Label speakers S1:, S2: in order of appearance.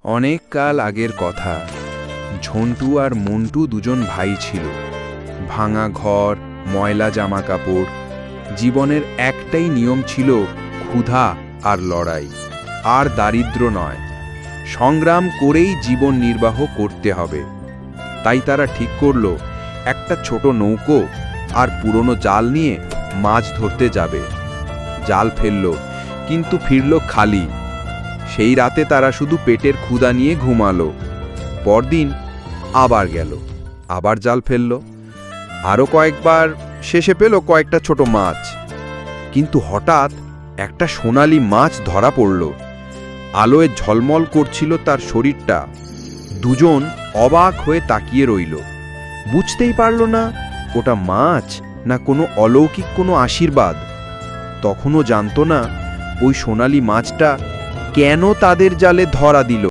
S1: অনেক কাল আগের কথা। ঝন্টু আর মন্টু দুজন ভাই ছিল। ভাঙা ঘর, ময়লা জামা কাপড়। জীবনের একটাই নিয়ম ছিল, ক্ষুধা আর লড়াই। আর দারিদ্র্য নয়, সংগ্রাম করেই জীবন নির্বাহ করতে হবে। তাই তারা ঠিক করল, একটা ছোট নৌকো আর পুরনো জাল নিয়ে মাছ ধরতে যাবে। জাল ফেলল, কিন্তু ফিরল খালি। সেই রাতে তারা শুধু পেটের ক্ষুধা নিয়ে ঘুমালো। পরদিন আবার গেল, আবার জাল ফেলল। আরও কয়েকবার, শেষে পেল কয়েকটা ছোট মাছ। কিন্তু হঠাৎ একটা সোনালি মাছ ধরা পড়ল। আলোয় ঝলমল করছিল তার শরীরটা। দুজন অবাক হয়ে তাকিয়ে রইল। বুঝতেই পারল না ওটা মাছ না কোনো অলৌকিক কোনো আশীর্বাদ। তখনও জানতো না ওই সোনালি মাছটা কেন তাদের জালে ধরা দিল।